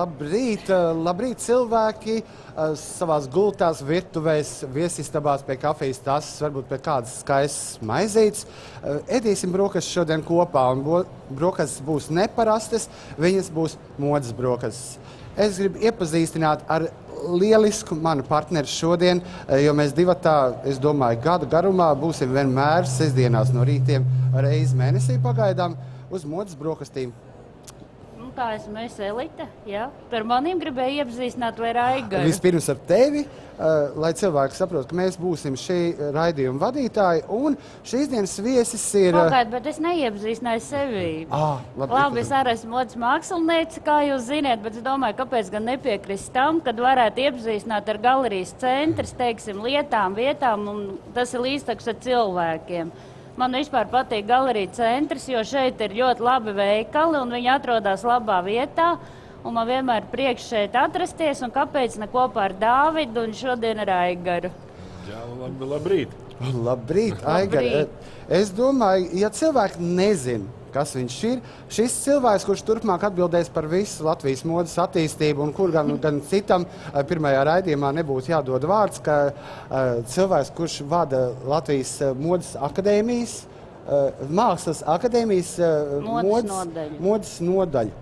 Labrīt, labrīt cilvēki savās gultās, virtuvēs, viesistabās pie kafijas tases, varbūt pie kādas skaistas maizītes. Ēdīsim brokastis šodien kopā, un brokastis būs neparastas, viņas būs modes brokastis. Es gribu iepazīstināt ar lielisku manu partneri šodien, jo mēs divatā, es domāju, gadu garumā būsim vienmēr sestdienās no rītiem reizi mēnesī pagaidām uz modes brokastīm. Tā esmu es Elita, jā. Par maniem gribēju iepazīstināt vai Aigaru. Vispirms ar tevi, lai cilvēki saprot, ka mēs būsim šī raidījuma vadītāji, un šīs dienas viesis ir... Pagaid, bet es neiepazīstināju sevi. Labi, es arī esmu modes māksliniece, kā jūs ziniet, bet es domāju, kāpēc gan nepiekrist tam, kad varētu iepazīstināt ar galerijas centrs, teiksim, lietām, vietām, un tas ir līdztekus ar cilvēkiem. Man vispār patīk galerija centrs, jo šeit ir ļoti labi veikali un viņi atrodas labā vietā. Un man vienmēr prieks šeit atrasties, un kāpēc ne kopā ar Dāvidu un šodien ar Aigaru. Jā, labrīt. Labrīt, Aigar. Es domāju, ja cilvēki nezin, kas viņš ir, šis cilvēks, kurš turpmāk atbildēs par visu Latvijas modes attīstību un kur gan citam pirmajā raidījumā nebūtu jādod vārds, ka cilvēks, kurš vada Latvijas modes akadēmijas, mākslas akadēmijas modes nodaļu.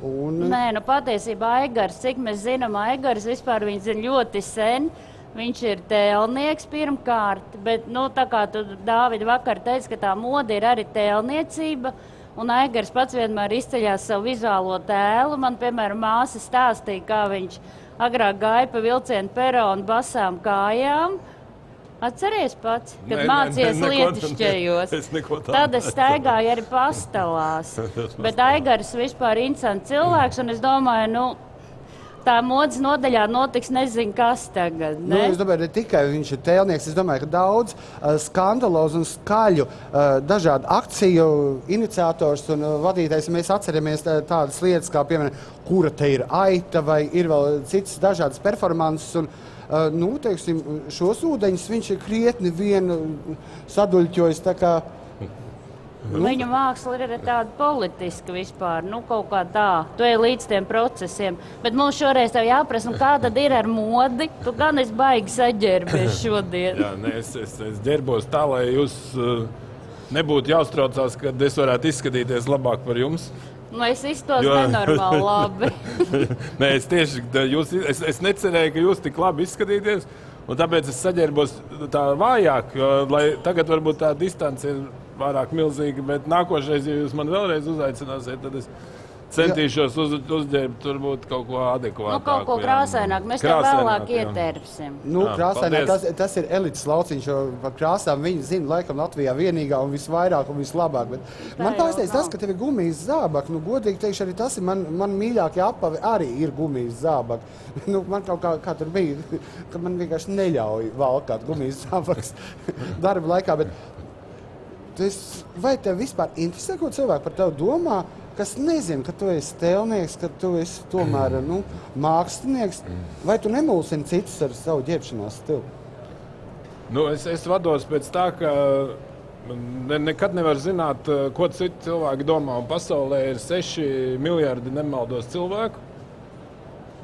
Nē, nu patiesībā Aigars, cik mēs zinām, Aigars vispār viņš zina ļoti sen. Viņš ir tēlnieks pirmkārt, bet, tā kā tu, Dāvidi, vakar teici, ka tā mode ir arī tēlniecība, un Aigars pats vienmēr izceļās savu vizuālo tēlu. Man, piemēram, māsa stāstīja, kā viņš agrāk gāja pa vilcienu peronu basām kājām. Atceries pats, kad mācījies lietišķējos. Tad es staigāju arī pastelās. Bet Aigars vispār interesants cilvēks, un es domāju, tā modes nodaļā notiks nezinu, kas tagad. Ne? Es domāju, ne tikai viņš ir tēlnieks, es domāju, ka daudz skandalozu un skaļu dažādu akciju iniciators un vadītājs, mēs atceramies tādas lietas, kā piemēram, kura te ir aita, vai ir vēl citas dažādas performances. Un, teiksim, šos ūdeņus viņš ir krietni vien saduļķojis, tā kā... Viņa māksla ir tāda politiska vispār, kaut kā tā. Tu ej līdz tiem procesiem. Bet mums šoreiz tev jāprasa, kā tad ir ar modi? Tu gan esi baigi saģērbies šodien. Jā, es ģerbos tā, lai jūs nebūtu jāuztraucās, kad es varētu izskatīties labāk par jums. Es iztos nenormāli labi. Nē, es necerēju, ka jūs tik labi izskatīties, un tāpēc es saģērbos tā vājāk, lai tagad varbūt tā distance ir pārāk milzīga, bet nākošais, ja jūs man vēlreiz uzaicināsiet, tad es centīšos uzģērbt varbūt kaut ko adekvātāku. Kaut ko krāsaināk, mēs tev vēlāk ietērpsim. Krāsaināk, tas ir elites lauciņš, jo par krāsām viņi zina laikam Latvijā vienīgā un visvairāk un vislabāk. Bet man pārsteidz tas, ka tev ir gumijas zābaki. Godīgi teikšu, arī tas ir man mīļākie apavi arī ir gumijas zābaki. Man kaut kā tur bija, ka man vienkārši neļauj valkāt gumijas zābakas darba laikā, bet vai tev vispār interesē, ko cilvēki par tevi domā, kas nezina, ka tu esi tēlnieks, ka tu esi tomēr mākslinieks, vai tu nemulsini citus ar savu ģērbšanās stilu? Es vados pēc tā, ka nekad nevar zināt, ko citi cilvēki domā. Un pasaulē ir 6 miljardi nemaldos cilvēku.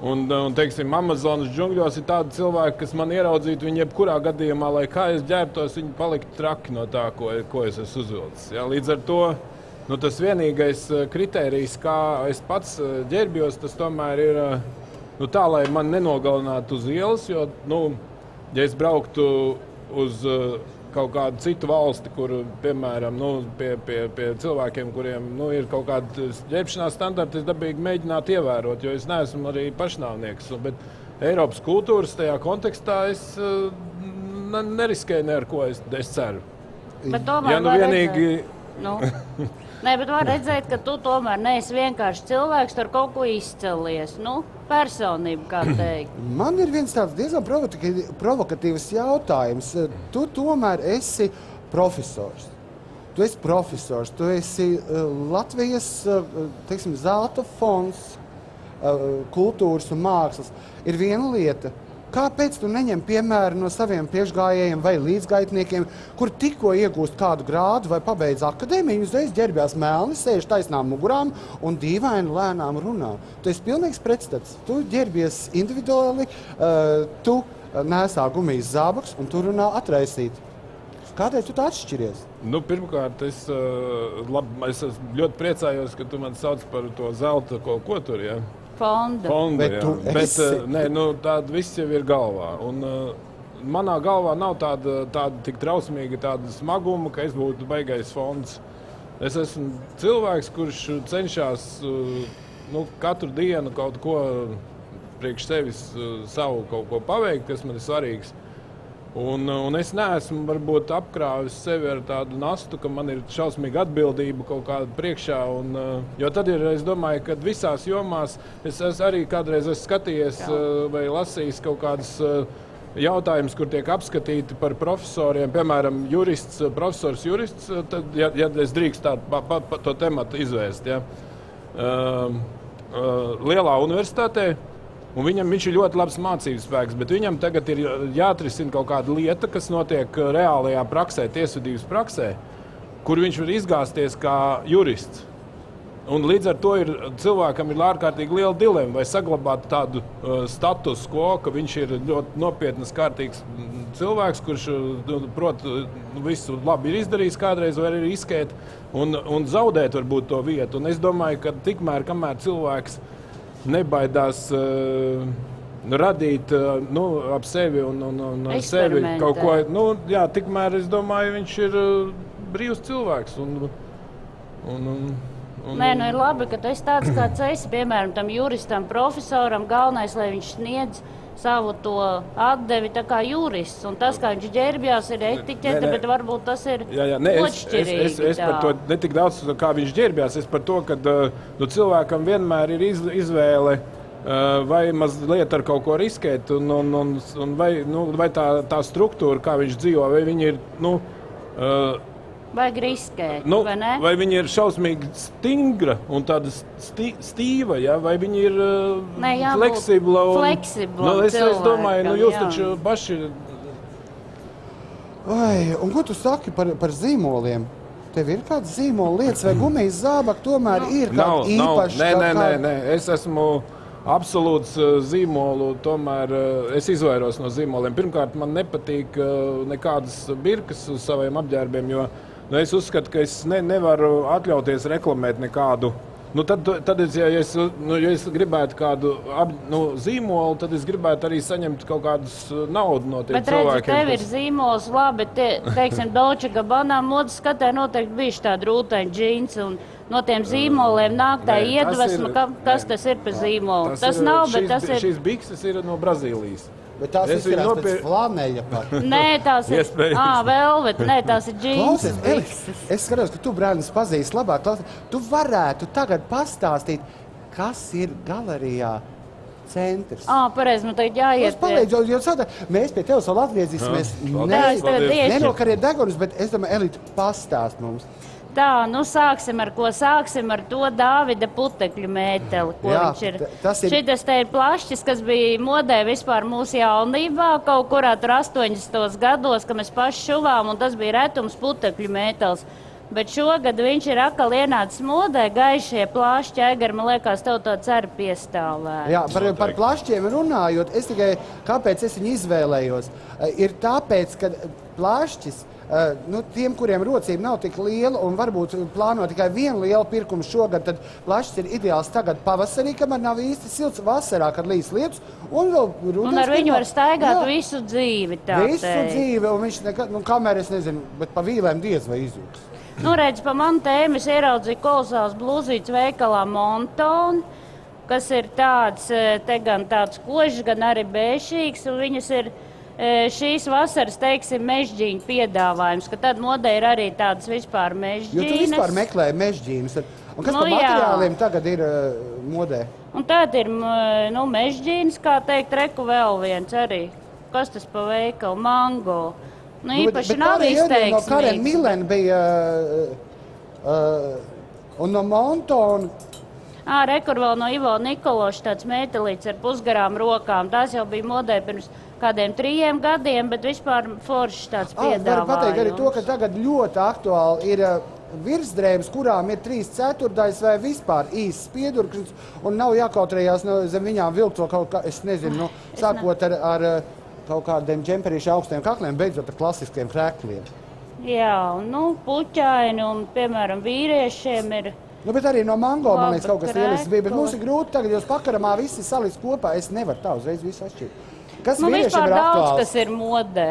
Un teiksim, Amazonas džungļos ir tādi cilvēki, kas man ieraudzītu viņi jebkurā gadījumā, lai kā es ģērbtos, viņi paliktu traki no tā, ko es esmu uzvilcis. Ja, līdz ar to tas vienīgais kritērijs, kā es pats ģērbjos, tas tomēr ir tā, lai man nenogalinātu uz ielas, jo, ja es brauktu uz kaut kādu citu valsti, kur, piemēram, pie cilvēkiem, kuriem ir kaut kāda ģērbšanās standarta, es dabīgi mēģinātu ievērot, jo es neesmu arī pašnāvnieks. Bet Eiropas kultūras tajā kontekstā es neriskēju ne ar ko, es ceru. Bet tomēr bet var redzēt, ka tu tomēr neesi vienkārši cilvēks, tur kaut ko izcelies. Personība, kā teikt. Man ir viens tāds diezgan provokatīvs jautājums. Tu tomēr esi profesors. Tu esi Latvijas, zelta fonds kultūras un mākslas. Ir viena lieta, kāpēc tu neņem piemēru no saviem priekšgājējiem vai līdzgaitniekiem, kur tikko iegūst kādu grādu vai pabeidz akadēmiju, uzreiz ģērbjās melni, sēž taisnām mugurām un dīvaini lēnām runā. Tu esi pilnīgs pretstats. Tu ģērbies individuāli, tu nesā gumijas zābaks un tu runā atraisīt. Kādēļ tu tā atšķiries? Nu, pirmkārt, es ļoti priecājos, ka tu man sauc par to zelta ko tur, ja? Fondu. Bet tu Bet tāda viss jau ir galvā. Un manā galvā nav tāda tik trausmīga tāda smaguma, ka es būtu baigais fonds. Es esmu cilvēks, kurš cenšas katru dienu kaut ko priekš sevis savu kaut ko paveikt, kas man ir svarīgs. Un es neesmu varbūt apkrāvis sevi ar tādu nastu, ka man ir šausmīga atbildība kaut kāda priekšā. Jo tad ir, es domāju, ka visās jomās es arī kādreiz esmu skatījies vai lasījis kaut kādas jautājumus, kur tiek apskatīti par profesoriem, piemēram, profesors jurists, tad, ja es drīkst tādu to tematu izvērst, ja, lielā universitātē. Un viņš ir ļoti labs mācības spēks, bet viņam tagad ir jāatrisina kaut kāda lieta, kas notiek reālajā praksē, tiesvedības praksē, kur viņš var izgāzties kā jurists. Un līdz ar to cilvēkam ir ārkārtīgi liela dilemma, vai saglabāt tādu status quo, ka viņš ir ļoti nopietnas, kārtīgs cilvēks, kurš prot visu labi ir izdarījis kādreiz, vai arī izskēt un zaudēt varbūt to vietu. Un es domāju, ka tikmēr, kamēr cilvēks nebaidās radīt ap sevi un ar sevi kaut ko. Tikmēr es domāju, viņš ir brīvs cilvēks. Nē, ir labi, ka tu esi tāds kāds esi, piemēram, tam juristam, profesoram. Galvenais, lai viņš sniedz savu to atdevi tā kā jurists. Un tas, kā viņš ģērbjās, ir etiķete, bet varbūt tas ir otršķirīgi. Es par to ne tik daudz, kā viņš ģērbjās, es par to, ka cilvēkam vienmēr ir izvēle vai mazliet ar kaut ko riskēt, vai tā struktūra, kā viņš dzīvo, vai viņi ir, vajag riskēt, vai ne? Vai viņi ir šausmīgi stingra un tāda stīva, ja? Vai viņi ir fleksibla? Es domāju, jūs taču paši... Un ko tu saki par zīmoliem? Tev ir kāds zīmola lietas vai gumijas zābaki tomēr ir kāda īpaša? Nē. Es esmu absolūts zīmolu, tomēr es izvairos no zīmoliem. Pirmkārt, man nepatīk nekādas birkas uz saviem apģērbiem, jo es uzskatu, ka es nevaru atļauties reklamēt nekādu. Tad ja es gribētu kādu zīmolu, tad es gribētu arī saņemt kaut kādus naudu no tiem cilvēkiem. Bet redzi, tev ir zīmols, labi, teiksim, Dolce Gabbana modes skatē noteikti bijuši tādi rūtaini džīnsi, un no tiem zīmoliem nāk tā iedvesma, kas tas ir par zīmolu. Tas nav, bet tas ir... Šīs bikses ir no Brazīlijas. Bet tās izskatās pēc flaneļa pat. Nē, tās ir... velvet. Nē, tās ir džīnses. Klausies, es skatos, ka tu, Brānis, pazīsti labāk. Tu varētu tagad pastāstīt, kas ir galerijā centrs. Pareizi, tagad jāiet pie... Mēs pie tevis vēl atgriezīsimies. Nenokariet degunus, bet es domāju, Elīte, pastāst mums. Tā, sāksim ar ko? Sāksim ar to Dāvida putekļu mēteli, ko viņš ir. Šitas te ir plašķis, kas bija modē vispār mūsu jaunībā, kaut kurā tur 80. gados, ka mēs paši šuvām, un tas bija retums putekļu mētelis. Bet šogad viņš ir atkal ienācis modē, gaišie plašķi, Aigar, man liekas, tev to ceru piestāvēt. Jā, par plašķiem runājot, es tikai, kāpēc es viņu izvēlējos, ir tāpēc, ka plašķis, tiem, kuriem rocība nav tik liela un varbūt plāno tikai vienu lielu pirkumu šogad, tad plašs ir ideāls tagad pavasarī, kamēr nav īsti silts, vasarā, kad līs lietus. Un ar viņu var staigāt visu dzīvi. Visu dzīvi, un viņš nekad, kamēr es nezinu, bet pa vīlēm diez vai izjūgs. Redz, pa manu tēmu es ieraudzīju kolosāls blūzītes veikalā Montoni, kas ir tāds, te gan tāds kožs, gan arī bēšīgs, un viņas ir šīs vasaras, teiksim, mežģīņu piedāvājums, ka tad modē ir arī tādas vispār mežģīnas. Jo tu vispār meklēji mežģīnas. Un kas par materiāliem tagad ir modē? Un tad ir mežģīnas, kā teikt, reku vēl viens arī. Kas tas pa veikalu? Mango. Īpaši nav izteiksmīgs. No Karen Millen bija un no Montona. Rekur vēl no Ivo Nikološa tāds mētelīts ar pusgarām rokām. Tās jau bija modē pirms kādiem 3 gadiem, bet vispār foršs tāds piedāvājums. Varu pateikt arī to, ka tagad ļoti aktuāli ir virsdrēbes, kurām ir 3/4 vai vispār īsts piedurklis, un nav jākautrējās zem viņām vilkt to kaut kā, es nezinu, sākot ar kaut kādiem džemperīšu augstiem kakliem, beidzot ar klasiskiem krekļiem. Jā, puķaini un, piemēram, vīriešiem ir... Bet arī no mango, man liekas, kaut kas Laba lielisks bija, bet krekla. mums ir grūti tagad, jūs pakaramā visi salīdz kopā, es nevaru tā uzreiz visu atšķirt. Kas vīriešiem vispār ir daudz, aktuāls? kas ir modē.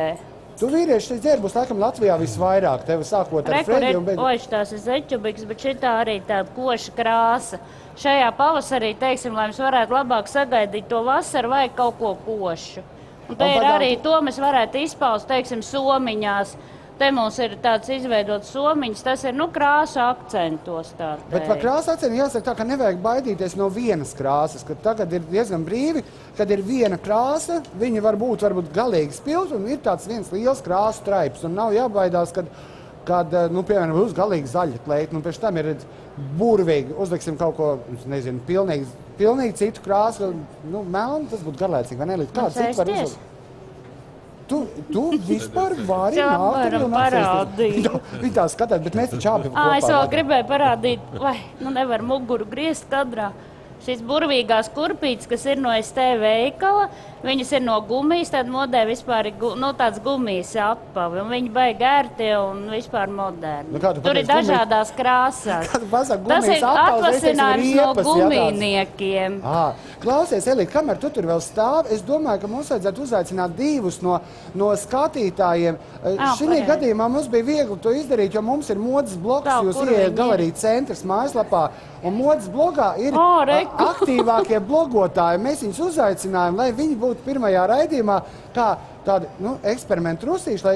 Tu vīrieši ģērbus laikam Latvijā visvairāk, tevi sākot ar Fredi un Oiš, tās ir zeķubiks, bet šitā arī tāda koša krāsa. Šajā pavasarī, teiksim, lai mums varētu labāk sagaidīt to vasaru, vajag kaut ko košu. Un te ir arī to mēs varētu izpaust, teiksim, somiņās. Te mums ir tāds izveidots somiņas, tas ir, krāsu akcentos tā teikt. Bet par krāsu akcentu jāsaka tā, ka nevajag baidīties no vienas krāsas, ka tagad ir diezgan brīvi, kad ir viena krāsa, viņa varbūt galīgi spilgt, un ir tāds viens liels krāsu traips, un nav jābaidās, kad piemēram, būs galīgi zaļa kleita, un pēc tam ir burvīgi, uzliksim kaut ko, nezinu, pilnīgi citu krāsu, melnu, tas būtu garlaicīgi, vai ne? Kāds cits var uzlikt? Tu vispār vari nākt un parādīt. Viņi tā skatās, bet mēs taču abi kopā. Es vēl gribēju parādīt, vai nevar muguru griezt kadrā. Šīs burvīgās kurpītes, kas ir no ST veikala, viņas ir no gumijas, tad modē vispār ir tāds gumijas apavi, un viņi baigi ērti un vispār moderni. Tur ir dažādās krāsās. Tas ir atvasinājums no gumijniekiem. Klausies, Elīte, kamēr tu tur vēl stāv, es domāju, ka mums vajadzētu uzaicināt divus no skatītājiem. Šī gadījumā mums bija viegli to izdarīt, jo mums ir modes bloks, jūs ieiet Galerija centrs mājaslapā, un modes blogā ir aktīvākie blogotāji. Mēs viņus uzaicinājām, lai viņi būtu pirmajā raidījumā tādi eksperimentu rusīši, lai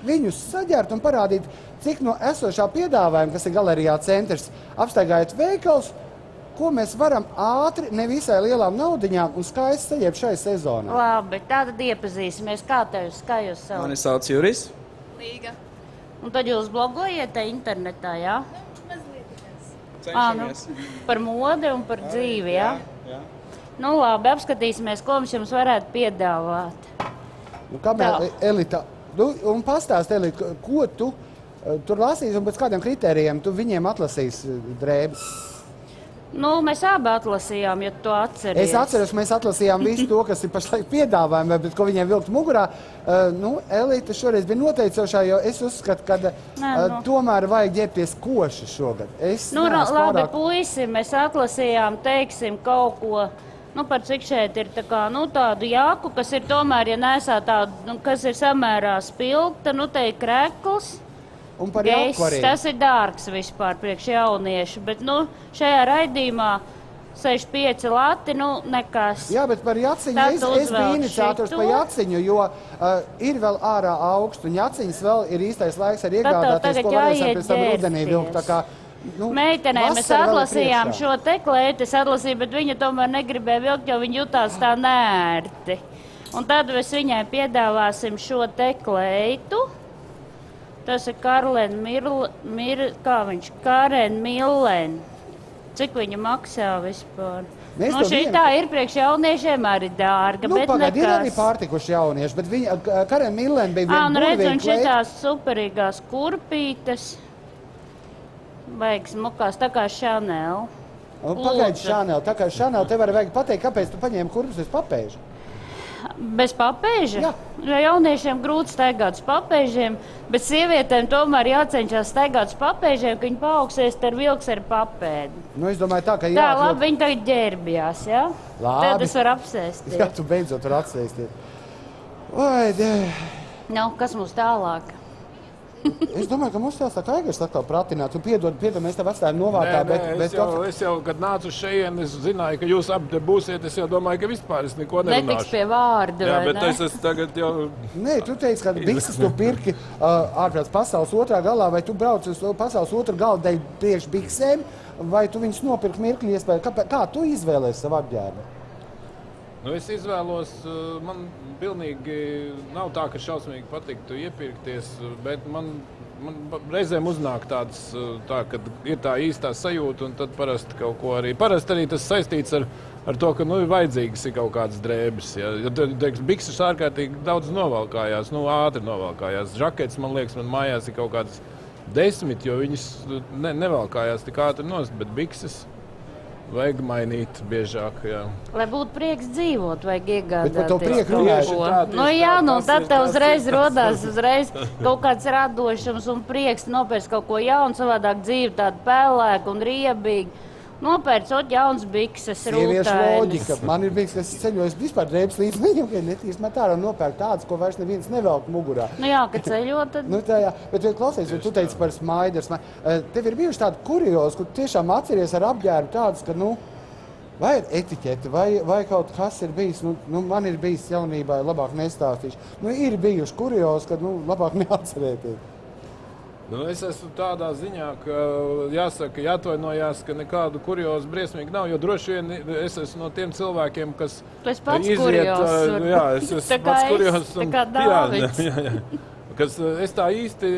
viņus saģert un parādīt, cik no esošā piedāvājuma, kas ir Galerijā centrs, apstaigājot veikals, ko mēs varam ātri, ne visai lielām naudiņām un skaisti saģērbt šai sezonā. Labi, tātad iepazīsimies. Kā jūs sauc? Mani sauc Juris. Līga. Un tad jūs blogojiet internetā, jā? Cenšamies. Par modi un par dzīvi, jā? Jā. Labi, apskatīsimies, ko mums jums varētu piedāvāt. Kamēr, Elita, un pastāst, Elita, ko tu tur lasīsi un pēc kādiem kritērijiem tu viņiem atlasīsi drēbes? Mēs abi atlasījām, ja tu atceries. Es atceros, ka mēs atlasījām visu to, kas ir pašlaik piedāvājumi, bet ko viņiem vilkt mugurā. Elīte šoreiz bija noteicošā, jo es uzskatu, ka tomēr vajag ģērbties koši šogad. Labi, puisi, mēs atlasījām, teiksim, kaut ko, par cik šeit ir tādu jaku, kas ir tomēr, ja nesā tādu, kas ir samērā spilgta, te ir krekls. Un par jaku arī. Tas ir dārgs vispār priekš jauniešu, bet šajā raidījumā 65 lati, nekas. Jā, bet par jaciņu es biju iniciators par jaciņu, jo ir vēl ārā augstu, un jaciņas vēl ir īstais laiks arī iegādāties, ko varēsim pēc tam rudenī vilkt. Meitenēm mēs atlasījām šo te kleitu, es atlasīju, bet viņa tomēr negribēja vilkt, jo viņa jutās tā neērti. Un tad mēs viņai piedāvāsim šo te kleitu. Tas ir Karen Millen. Cik viņa maksā vispār? Šī tā ir priekš jauniešiem arī dārga, bet pagaid, nekas. Ir arī pārtikuši jaunieši, bet Karen Millen bija viena burvīga redz, un šitās superīgās kurpītes. Vajag smukās, tā kā Chanel. Pagaid, Chanel, tā kā Chanel, te var vajag pateikt, kāpēc tu paņēmi kurpes bez papēža? Bez papēža? Jā. Jo jauniešiem grūti staigāt uz papēžiem, bet sievietēm tomēr jācenšas staigāt uz papēžiem, ka viņi paaugsies ar vilks ar papēdi. Es domāju tā, ka jā. Tā, labi, viņi tagad ģērbjās, jā? Labi. Tad es varu apsēsties. Jā, tu beidzot var apsēsties. Kas mums tālāk? Es domāju, ka mums jāsāk Aigars atkal pratināt. Piedod, mēs tev atstājam novārtā, bet... Es jau, kad nācu šeit, es zināju, ka jūs abi te būsiet. Es jau domāju, ka vispār es neko nerunāšu. Netiks pie vārda, jā, vai bet ne? es esmu tagad jau... Nē, tu teici, ka bikses tu pirki ārprāts pasaules otrā galā, vai tu brauc uz pasaules otru galu dēļ priekš biksēm, vai tu viņus nopirki mirkli iespēju? Kā tu izvēlēsi savu apģērbu? Es izvēlos, man pilnīgi nav tā, ka šausmīgi patiktu iepirkties, bet man reizēm uznāk tā, kad ir tā īstā sajūta, un tad parasti kaut ko arī. Parasti arī tas saistīts ar ar to, ka ir vajadzīgas kaut kādas drēbes. Ja, teiksim, bikses ārkārtīgi daudz novalkājās, ātri novalkājās. Žaketes, man liekas, man mājās ir kaut kādas 10, jo viņas nevalkājās tik ātri nost, bet bikses vajag mainīt biežāk. Jā. Lai būtu prieks dzīvot, vajag iegādāties. Bet par to prieku runāju. Tad tev uzreiz rodās kaut kāds radošums un prieks nopērst kaut ko jaunu, savādāk dzīve tāda pelēka un riebīga. Nopērcot jauns bikses, sieviešu rūtainas. loģika. Man ir bijis, ka es ceļoju vispār drēbes līdz viņam, ka netīs met ārā un nopērk tādas, ko vairs neviens nevelk mugurā. Jā, kad ceļo, tad... Jā, bet klausies, tu teici par smaiders. Tev ir bijuši tādi kuriozi, kur tiešām atceries ar apģērbu tādas, ka, vai ir etiķete, vai kaut kas ir bijis, man ir bijis jaunībā, labāk nestāstīšu. Ir bijuši kuriozi, ka, labāk neatcerēties. Es esmu tādā ziņā, ka jāsaka, jāatvainojās, ka nekādu kuriozu briesmīgi nav, jo droši vien es esmu no tiem cilvēkiem, kas iziet... Jā, es esmu pats kuriozs. Tā kā Dāvids. Jā. Kas es tā īsti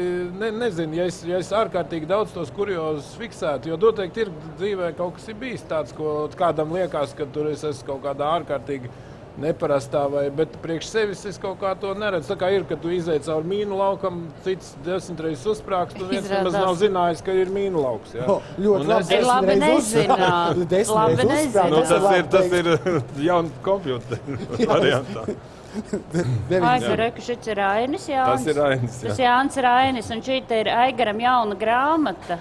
nezinu, ja es ārkārtīgi daudz tos kuriozus fiksētu, jo noteikti ir dzīvē kaut kas ir bijis tāds, ko kādam liekas, ka tur es esmu kaut kādā ārkārtīgi neparastā, bet priekš sevis es kaut kā to neredzu. Tā kā ir, ka tu izej cauri mīnu laukam, cits 10 reizes uzsprāgst, un viens nemaz nav zinājis, ka ir mīnu lauks. Jā. Ļoti labi. Labi nezināt. Labi nezināt. Tas ir jauna kompjutera variantā. Reku, šis ir Rainis Jānis. Tas ir Rainis, jā. Tas Jānis Rainis, un šī ir Aigaram jauna grāmata.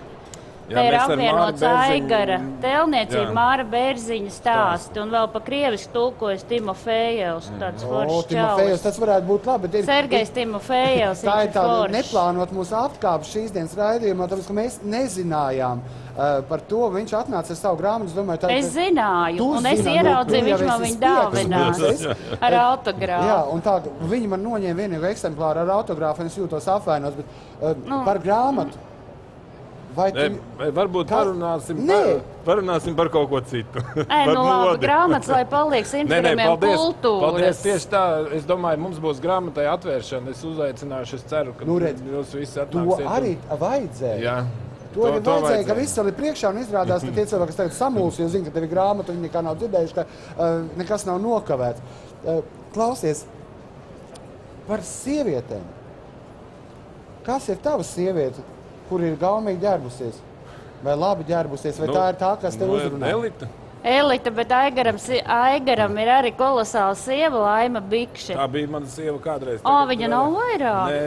Jā, te ir apvienots Aigara tēlniecība, Māra Bērziņa stāsti, un vēl pa krieviski tulkojas Timofejevs, tāds foršs čalis. Tas varētu būt labi. Sergejs Timofejevs, tā ir tāda neplānot mūsu atkāpes šīs dienas raidījumā, tāpēc, ka mēs nezinājām par to. Viņš atnāca ar savu grāmatu, domāju, es zināju, un es ieraudzīju, viņš man viņu dāvinās ar autogrāfu. Jā, un tā, viņi man noņēma vienīgu eksemplāru ar autogrāfu, un es jūtos apvainos, bet par grāmatu. Varbūt parunāsim par kaut ko citu. Labi, grāmatas, lai paliek simtgramiem kultūras. Paldies, tieši tā. Es domāju, mums būs grāmatai atvēršana. Es uzaicināšu, es ceru, ka jūs visi atnāksiet. To arī vajadzēja. Jā. To arī vajadzēja, ka viss ir priekšā un izrādās, ka tie cilvēki, kas tagad samulsi, jo zina, ka tev ir grāmata, viņi nekā nav dzirdējuši, ka nekas nav nokavēts. Klausies, par sievietēm. Kas ir tava sieviete? Kur ir gaumīgi ģērbusies, vai labi ģērbusies, vai tā ir tā, kas tev uzrunā? Elita, bet Aigaram ir arī kolosāla sieva, Laima Bikši. Tā bija mana sieva kādreiz. Viņa nav vairāk? Nē.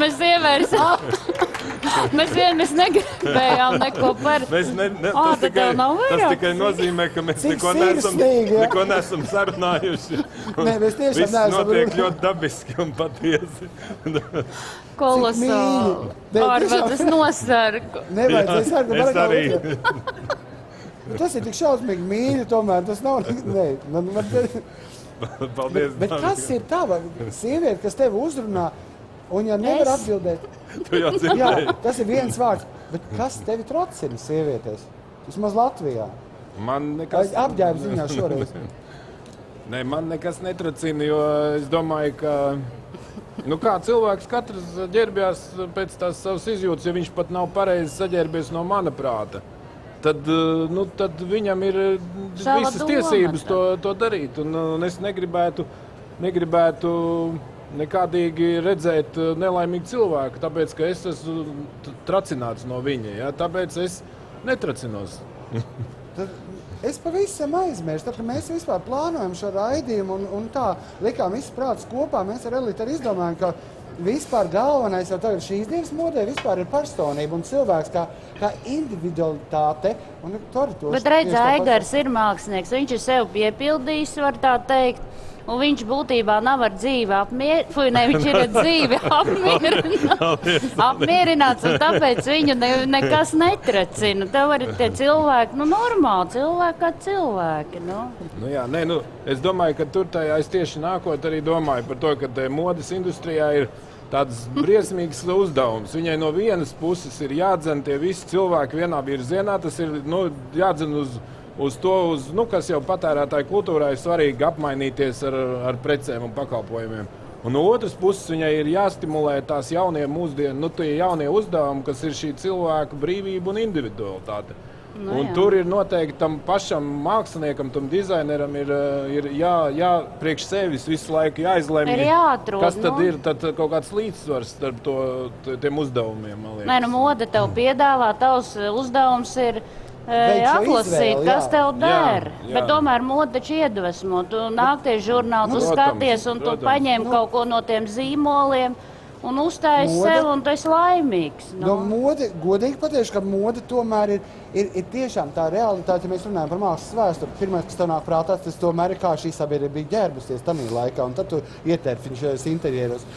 Mēs ievērsim. Mēs negribējām neko par... Tas tikai nozīmē, ka mēs neko neesam sarunājuši. Mēs tiešām viss notiek ļoti dabiski un patiesi. Kolosāli. Ārvad, es nosargu. Nevajadzēja sargu. Es arī. Tas ir tik šausmīgi mīļi, tomēr tas nav... Paldies. Bet kas ir tava sieviete, kas tevi uzrunā, un ja nevar atbildēt... Tu jau dzirdēji. Jā, tas ir viens vārds. Bet kas tevi trocina sievietēs? Vismaz Latvijā. Man nekas... Apģērba ziņā šoreiz. Nē, man nekas netrocina, jo es domāju, ka... kā cilvēks katrs ģērbjās pēc tās savas izjūtas, ja viņš pat nav pareizi saģērbies no mana prāta, tad viņam ir visas tiesības to darīt. Un es negribētu nekādīgi redzēt nelaimīgu cilvēku, tāpēc, ka es esmu tracināts no viņa. Ja? Tāpēc es netracinos. Es pavisam aizmirstu, tad, kad mēs vispār plānojam šo raidījumu un tā likām visus prātus kopā, mēs ar Elitu arī izdomājam, ka vispār galvenais jau tagad šīs dienas modē vispār ir personība un cilvēks kā individualitāte. Bet redz, Aigars ir mākslinieks, viņš ir sev piepildījis, var tā teikt. Un viņš būtībā nav ar dzīvi viņš ir ar dzīvi apmierināts, un tāpēc viņu nekas netracina. Tev ir tie cilvēki, normāli cilvēki kā cilvēki. Es domāju, ka tur es tieši nākot arī domāju par to, ka modes industrijā ir tāds briesmīgs uzdevums. Viņai no vienas puses ir jādzen tie visi cilvēki vienā virzienā, tas ir jādzen uz to, kas jau patērētāju kultūrā ir svarīgi apmainīties ar precēm un pakalpojumiem. Un no otras puses viņai ir jāstimulē tās jaunie mūsdienu, tie jaunie uzdevumi, kas ir šī cilvēka brīvība un individualitāte. Un tur ir noteikti tam pašam māksliniekam, tam dizaineram ir priekš sevis visu laiku jāizlemj, jāatrod, kas tad ir tad kaut kāds līdzsvars starp tiem uzdevumiem. Nē, mode tev piedāvā, tavs uzdevums ir atlasīt, kas tev der. Bet tomēr mode taču iedvesmo. Tu nākties žurnāli, tu skaties un tu paņem kaut ko no tiem zīmoliem. Un uzstājas sev, un tu esi laimīgs. Mode, godīgi pateikšu, ka mode tomēr ir tiešām tā realitāte, ja mēs runājam par mākslas vēsturi. Pirmais, kas tev nāk prātā, tas tomēr ir kā šī sabiedrība bija ģērbusies tajā laikā, un tad tu ietērpi šajos interjeros.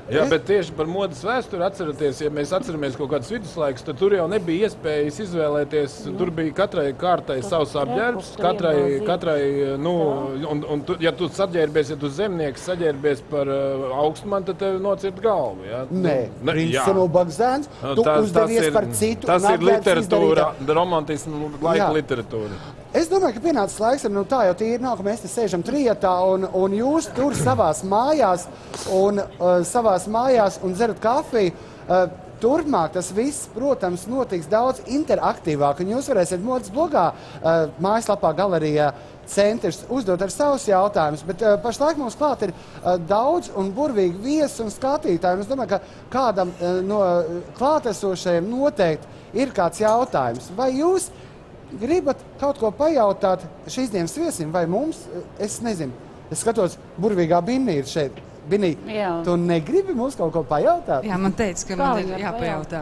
Jā, bet tieši par modes vēsturi atceraties, ja mēs atceramies kaut kādus viduslaikus, tad tur jau nebija iespējas izvēlēties. Tur bija katrai kārtai savs apģērbs, katrai, un ja tu saģērbies, ja tu zemnieks saģērbies par augstumā, tad tev nocirt galvu. Ja? Nē, princis un ubagzēns, tu uzdevies par citu. Tas ir literatūra, romantismu laika literatūra. Es domāju, ka pienācis laiks, tā jau tīri nav, ka mēs te sēžam trietā un jūs tur savās mājās un dzerat kafiju. Turpmāk tas viss, protams, notiks daudz interaktīvāk, un jūs varēsiet modes blogā, mājaslapā galerijā centrs uzdot ar savus jautājumus, bet pašlaik mums klāt ir daudz un burvīgi viesi un skatītāji. Es domāju, ka kādam no klātesošajiem noteikti ir kāds jautājums. Vai jūs gribat kaut ko pajautāt šīs dienas viesim vai mums? Es nezinu. Es skatos, burvīgā Binni ir šeit. Binni, tu negribi mums kaut ko pajautāt? Jā, man teica, ka man ir jāpajautā.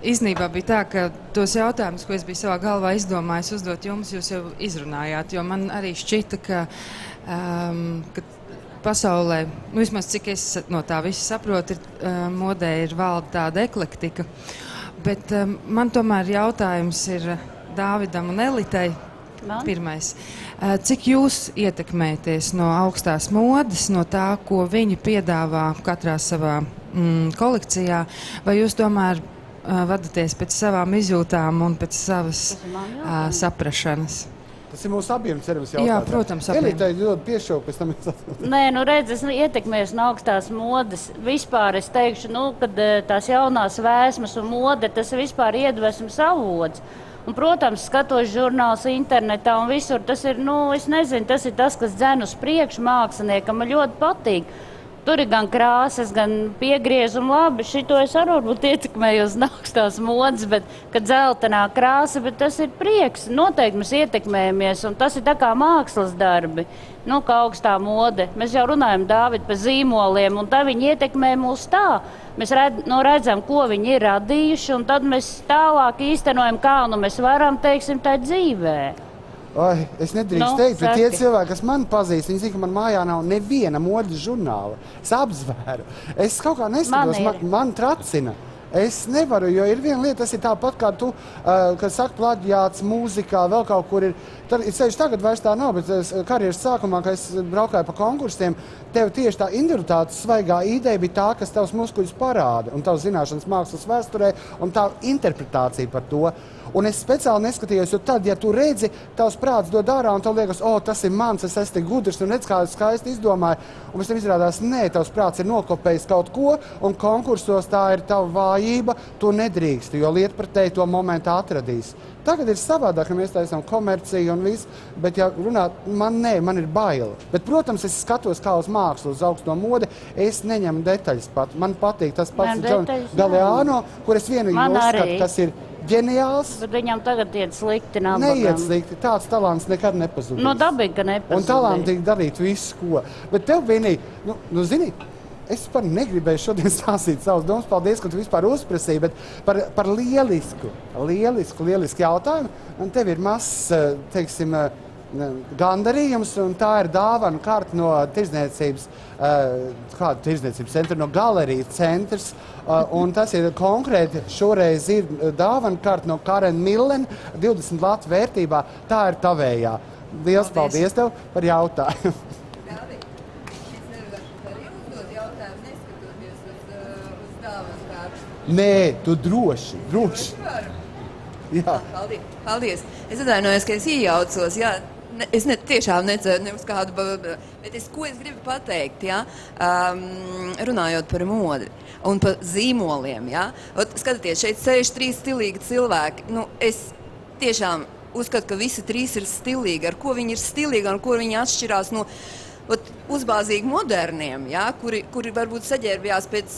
Īstenībā bija tā, ka tos jautājumus, ko es biju savā galvā izdomājis uzdot jums, jūs jau izrunājāt, jo man arī šķita, ka pasaulē, vismaz cik es no tā visu saprotu, modē ir valda tāda eklektika. Bet man tomēr jautājums ir Dāvidam un Elitei. Pirmais. Cik jūs ietekmēties no augstās modes, no tā, ko viņi piedāvā katrā savā kolekcijā, vai jūs tomēr vadaties pēc savām izjūtām un pēc savas saprašanas? Tas ir mūsu abiem cerams jautājums. Jā, protams, abiem. Elitei ļoti piešaukt, pēc tam es Nē, redz, es ietekmējos no augstās modes. Vispār es teikšu, kad tās jaunās vēsmas un mode, tas ir vispār iedvesmas avots. Un, protams, skatos žurnālus internetā un visur, tas ir, es nezinu, tas ir tas, kas dzen uz priekšu māksliniekam, man ļoti patīk. Tur ir gan krāsas, gan piegriezumi labi. Šito es arī varbūt ietekmējos no augstās modes, bet kad dzeltenā krāsa, bet tas ir prieks. Noteikti mēs ietekmējamies, un tas ir tā kā mākslas darbi, kā augstā mode. Mēs jau runājam, Dāvid, par zīmoliem, un tā viņi ietekmē mūs tā. Mēs redzam, ko viņi ir radījuši, un tad mēs tālāk īstenojam, kā mēs varam, teiksim, tā dzīvē. Es nedrīkst teikt, bet tie cilvēki, kas man pazīst, viņi zina, ka man mājā nav neviena modes žurnāla. Es apzvēru. Es kaut kā neskatos, man tracina. Es nevaru, jo ir viena lieta, tas ir tāpat kā tu, kad saka plaģiāts mūzikā, vēl kaut kur ir. Ceļš tagad vairs tā nav, bet karjeras sākumā, kad es braukāju pa konkursiem, tev tieši tā individualitātes svaigā ideja bija tā, kas tavs muskuļus parāda, un tavs zināšanas mākslas vēsturē, un tā interpretācija par to. Un es speciāli neskatījos, jo tad, ja tu redzi, tavs prāts dod ārā, un tev liekas, tas ir mans, es esmu tik gudrs, un redz, kā skaisti izdomāju. Un pēc tam izrādās, nē, tavs prāts ir nokopējis kaut ko, un konkursos tā ir tava vājība, tu nedrīkst, jo lietpratēji to momentu atradīs. Tagad ir savādāk, ka mēs taisām komerciju un viss, bet, ja runāt, man ir baila. Bet, protams, es skatos kā uz mākslu, uz augsto modi, es neņemu detaļas pat. Man patīk tas pats Galeano, kur es vienīgi uzskatu, tas ir ģeniāls. Bet viņam tagad iet slikti. Neiet slikti. Tāds talants nekad nepazudīs. Dabīgi, ka nepazudīs. Un talantīgi darīt visu, ko. Bet tev, Vinī, zini, es par negribēju šodien stāstīt savus domas. Paldies, ka tu vispār uzprasīji, bet par lielisku jautājumu. Un tev ir mazs, teiksim, gandarījums, un tā ir dāvana kārta no tirdzniecības, kāda tirdzniecības centra, no galerijas centrs, un tas ir konkrēti, šoreiz ir dāvana kārta no Karen Millen, 20 latu vērtībā, tā ir tavējā. Liels paldies tev par jautājumu. Nē, tu droši. Jā. Paldies. Es atvainojos, ka es iejaucos. Jā, tiešām neceru ne uz kādu, bet ko es gribu pateikt, ja? Runājot par modi un par zīmoliem. Ja? Skatieties, šeit sēž 3 stilīgi cilvēki. Es tiešām uzskatu, ka visi 3 ir stilīgi. Ar ko viņi ir stilīgi un ko viņi atšķirās no uzbāzīgi moderniem, ja? kuri varbūt saģērbjās pēc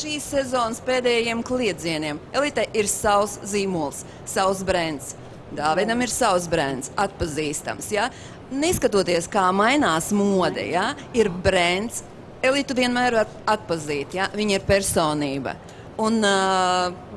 šīs sezonas pēdējiem kliedzieniem. Elitei ir savs zīmols, savs brands. Dāvidam ir savs brands, atpazīstams. Ja? Neskatoties, kā mainās mode, ja? Ir brands, Elitu vienmēr var atpazīt. Ja? Viņa ir personība. Un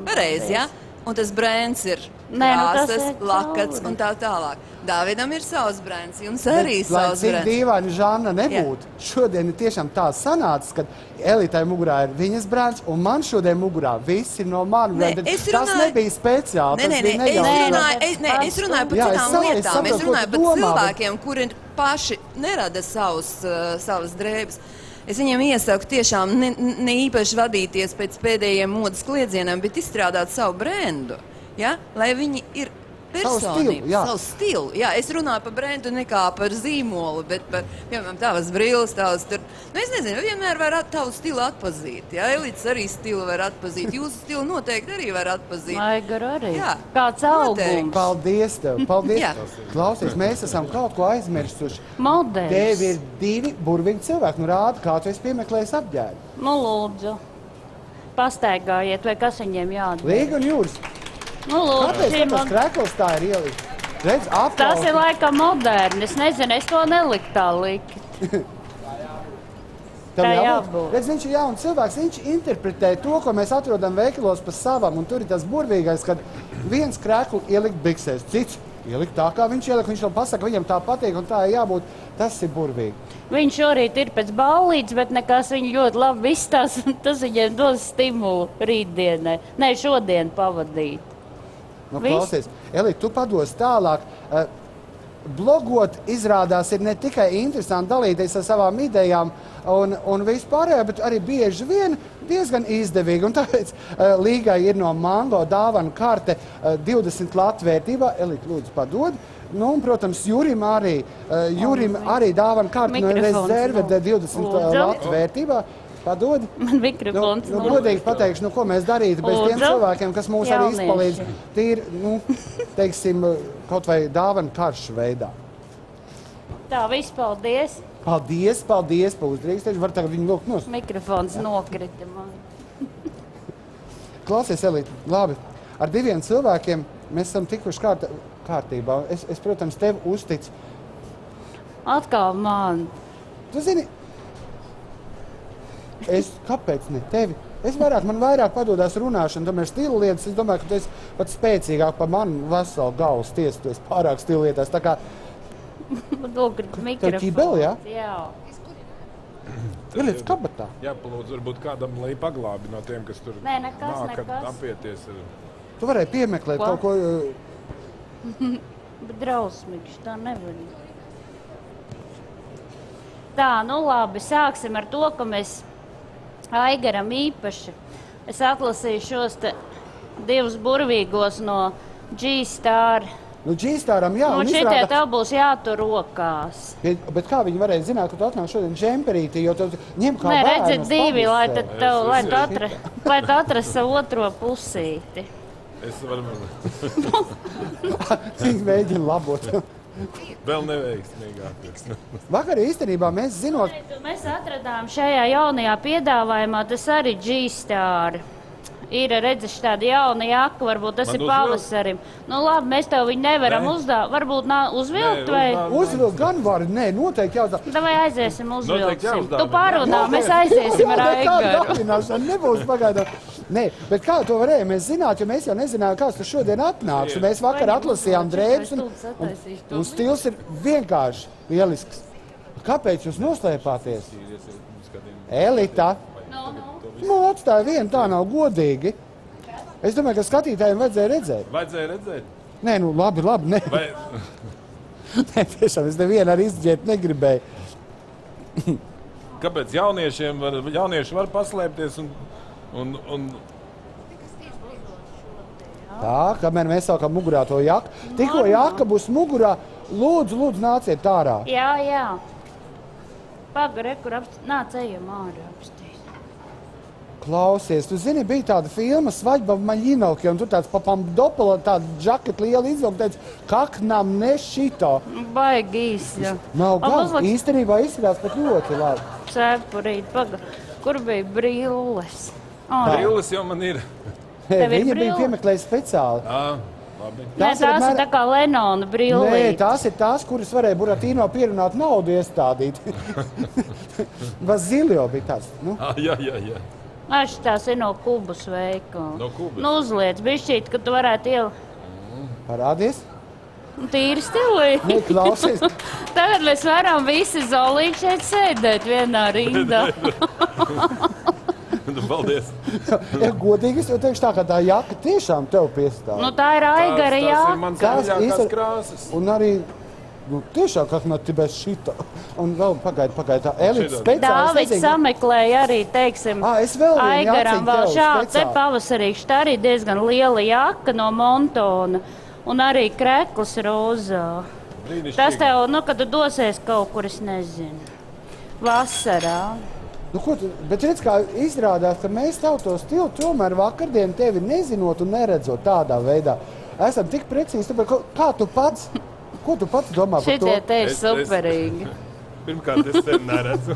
pareizi, ja? Un tas brands ir krāsas, lakats un tā tālāk. Dāvidam ir savs brands, jums arī savs brands. Lai cik dīvaini Žanna nebūtu, šodien ir tiešām tā sanācis, ka Elitai mugurā ir viņas brands, un man šodien mugurā viss ir no manu brandu. Tas nebija speciāli, tas bija nejautri. Es runāju par citām lietām. Es runāju par cilvēkiem, kuri paši nerada savas drēbes. Es viņiem iesaku tiešām ne īpaši vadīties pēc pēdējiem modas kliedzieniem, bet izstrādāt savu brendu, ja? Lai viņi ir personība, savu stilu. Jā, es runāju par brendu nekā par zīmolu, bet par, piemēram, tavas brilles, tavas tur. Es nezinu, vienmēr var tavu stilu atpazīt. Ja? Elites arī stilu var atpazīt. Jūsu stilu noteikti arī var atpazīt. Aigaru arī. Jā, kāds augums. Paldies tev, paldies. Klausies, mēs esam kaut ko aizmirstuši. Modelis. Tev ir 2 burvīgi cilvēki. Rāda, kā tu esi piemeklējis apģērbu. Lūdzu, pastaigājiet, vai kas viņiem jādara. Līga un Jūras. Kāpēc tas krekls tā ir ielikt? Redz, tas ir laikam moderni. Es nezinu, es to neliku tā likt. Tā jābūt. Redz, viņš ir jauns cilvēks, viņš interpretē to, ko mēs atrodam veikalos pa savam, un tur ir tas burvīgais, kad viens kreklu ielikt biksēs, cits ielikt tā, kā viņš ielikt, viņš vēl pasaka, viņam tā patīk, un tā jābūt, tas ir burvīgi. Viņš šorīt ir pēc ballītes, bet nekas viņu ļoti labi izstās, un tas viņiem dos stimulu rītdienai. Ne, šodien pavadīt. Klausies, Elita, tu pados tālāk. Blogot izrādās ir ne tikai interesanti dalīties ar savām idejām un vispārējā, bet arī bieži vien diezgan izdevīgi. Un tāpēc Līgai ir no Mango dāvana karte 20 latu vērtībā. Elita, lūdzu, padod. Nu, un, protams, Jurim arī dāvana karte no rezerve 20 latu vērtībā. Padod. Man mikrofons. Godīgi pateikšu, ko mēs darītu bez tiem cilvēkiem, kas mūs arī izpalīdz. Tīri, teiksim, kaut vai dāvana karšu veidā. Tā, viss, paldies. Paldies par uzdrīkstēšanu. Var tagad viņu lūgt nost. Mikrofons nokrita man. Klausies, Elita, labi. Ar 2 cilvēkiem mēs esam tikuši kārtībā. Es, protams, tev uzticu. Atkal man. Tu zini, kāpēc ne tevi? Man vairāk padodas runāšana, tomēr stila lietas. Es domāju, ka tu esi pat spēcīgāk par manu veselu galvas tiesu. Tu esi pārāk stila lietās. Tā kā... Nokrita mikrofons. Tev ķībeli, jā? Jā. Ieliec kabatā. Jāpalūdz varbūt kādam, lai paglābi no tiem, kas tur nekas. apieties. Tu varēji piemeklēt kaut ko... Bet drausmīgs, tā nevar. Tā, nu labi, sāksim ar to, ka mēs Aigaram īpaši. Es atlasīju šos 2 burvīgos no G-Star. Nu, G-Staram, jā. Un šitie tev būs jātur rokās. Bet kā viņi varēja zināt, ka tu atnāk šodien džemperītī, jo tu ņem kā bērnus? Nē, redzēt 2, lai tu atrast savu otro pusīti. Es varu... Viņi mēģina labot. Vēl neveiksmīgāk. Vakar īstenībā mēs zinot... Mēs atradām šajā jaunajā piedāvājumā, tas arī G-Star. Ir redzējuši tāda jauna jaka, varbūt tas ir pavasarim. Nu labi, mēs tev viņu nevaram uzdāt. Varbūt uzvilkt vai... Uzvilkt gan var, nē, noteikti jāuzdāt. Vai aiziesim, uzvilksim. Tu pārunā, mēs aiziesim ar Aigaru. Nebūs pagaidām. Nē, bet kā to varēja mēs zināt, jo mēs jau nezinājām, kāds tu šodien atnāks. Mēs vakar atlasījām drēbes un stils ir vienkārši lielisks. Kāpēc jūs noslēpāties? Elita. Nu, atstāja vienu, tā nav godīgi. Es domāju, ka skatītājiem vajadzēja redzēt. Vajadzēja redzēt? Nē, nu labi, nē. Nē, tiešām, es nevienu arī izdziet negribēju. Kāpēc jaunieši var paslēpties un... Tā, kamēr mēs sākam mugurā to jaku. Tikko jaka būs mugurā, lūdzu, nāciet ārā. Jā. Pagare, kur nāc ejam ārā apstīt. Klausies, tu zini, bija tāda filma Svaļba Maļinovki, un tu tāds papamdopala, tāda džaketa liela izvilka, teica, kaknam ne šito. Baigīs, jā. Nav gan, īstenībā izskatās pat ļoti labi. Cepurīt, kur bija brilles? Brilles jau man ir. Viņa bija piemeklējusi speciāli. Labi. Tās ir tā kā Lenona brillītes. Nē, tās ir tās, kuras varēja Buratīno pierunāt naudu iestādīt. Bazilio bija tāds. Nu. Jā. Tās ir no Kubas veikala. No Kubas? Nu, uzliec bišķīt, ka tu varētu Parādies? Tīri stilī. Nē, klausies. Tagad mēs varam visi zolīgi šeit sēdēt vienā rindā. Paldies. Ja godīgi, es jau teikšu tā, ka tā jaka tiešām tev piestāv. Nu, tā ir Aigara Tas ir jaka. mans mīļākās krāsas. Un arī, tiešām, kā man te bez šita. Un vēl pagaid, tā Elīte speciāli. Dāvids sameklēja arī, teiksim, es vēl vienu Aigaram jaciņu vēl tev šāds te speciāli. pavasarīgs. Tā arī diezgan liela jaka no Montona. Un arī krekls rozā. Tas tev, kad tu dosies kaut kur, es nezinu, vasarā. Bet redz, kā izrādās, ka mēs tev to stilu tomēr vakardien tevi nezinot un neredzot tādā veidā. Esam tik precīzi, tāpēc, ko tu pats domā par to? Šitie te ir superīgi. Pirmkārt, es tevi neredzu.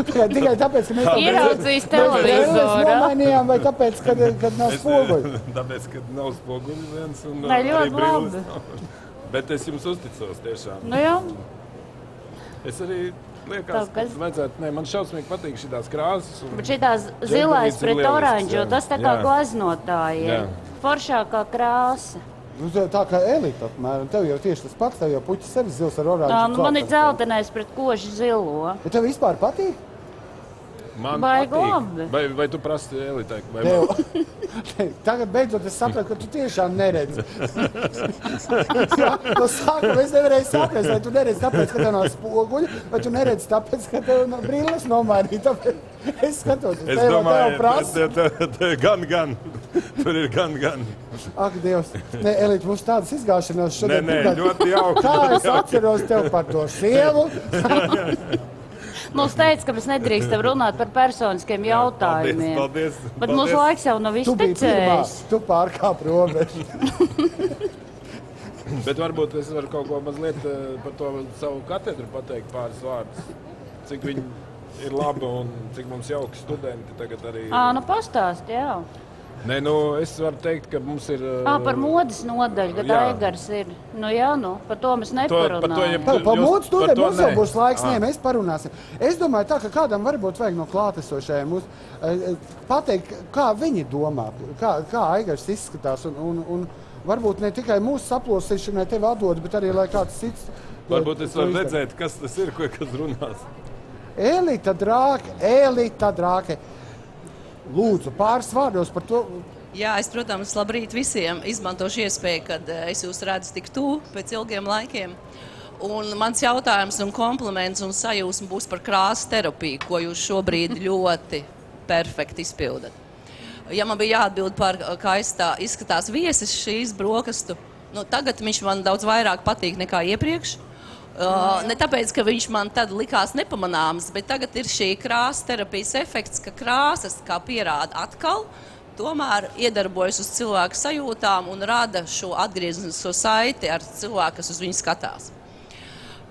Tikai tāpēc, ka mēs Ieraudzījis televizorā. nomainījām, vai tāpēc, kad nav spoguļi? Tāpēc, ka nav spoguļi viens un Ne, ļoti arī brilles labi. nav. Bet es jums uzticos tiešām. Nu jā, Es arī liekas, ka vajadzētu, man šausmīgi patīk šitās krāsas. bet šitās zilais ir pret lielisks, oranžu, jā. tas tā kā Jā. glaznotājiem. Jā. Foršākā krāsa. Tā kā Elīte apmēram, tev jau tieši tas pats, tev jau puķis sevis zils ar oranžu. Man ir dzeltenais pret koši zilo. Bet tev vispār patīk? Man Baigi patīk. labi. Vai tu prasti Elitei? Tagad beidzot es sapratu, ka tu tiešām neredzi. Jā, no sākuma es nevarēju saprast, vai tu neredzi tāpēc, ka tev nav spoguļi, vai tu neredzi tāpēc, ka tev nav brilles nomainīt. Tāpēc es skatos, Es tev domāju, prasa. gan. Tur ir gan. Ak, Dievs. Nē, Elīte, mums tādas izgāšanās šodien. Nē, ļoti jauki. Kā es atceros tev par to sievu? Mums teica, ka mēs nedrīkstam runāt par personiskiem jautājumiem. Paldies. Bet mūsu laiks jau nav Tu biji pirmā, iztecējis. tu pārkāp robežu. Bet varbūt es varu kaut ko mazliet par to savu katedru pateikt pāris vārdus. Cik viņi ir labi un cik mums jauki studenti tagad arī. Nu pastāst, jā. Nē, es varu teikt, ka mums ir... Par modes nodaļu, kad jā. Aigars ir. Par to mēs neparunājam. Par mūsu studiem mums jau nē. būs laiks, mēs parunāsim. Es domāju tā, ka kādam varbūt vajag no klātesošajiem pateikt, kā viņi domā, kā Aigars izskatās. Un varbūt ne tikai mūsu saplosīšanai tevi atdod, bet arī, lai kāds cits... Varbūt es varu redzēt, kas tas ir, kas runās. Elīte Drāke. Lūdzu, pāris vārdos par to. Jā, es, protams, labrīt visiem. Izmantošu iespēju, kad es jūs redzu tik tuvu pēc ilgiem laikiem. Un mans jautājums un kompliments un sajūsma būs par krāsu terapiju, ko jūs šobrīd ļoti perfekti izpildat. Ja man bija jāatbild par, kā izskatās viesis šīs brokastu, tagad viņš man daudz vairāk patīk nekā iepriekš. Ne tāpēc, ka viņš man tad likās nepamanāms, bet tagad ir šī krāsa terapijas efekts, ka krāsas, kā pierāda atkal, tomēr iedarbojas uz cilvēku sajūtām un rada šo atgrieznisko saiti ar cilvēku, kas uz viņu skatās.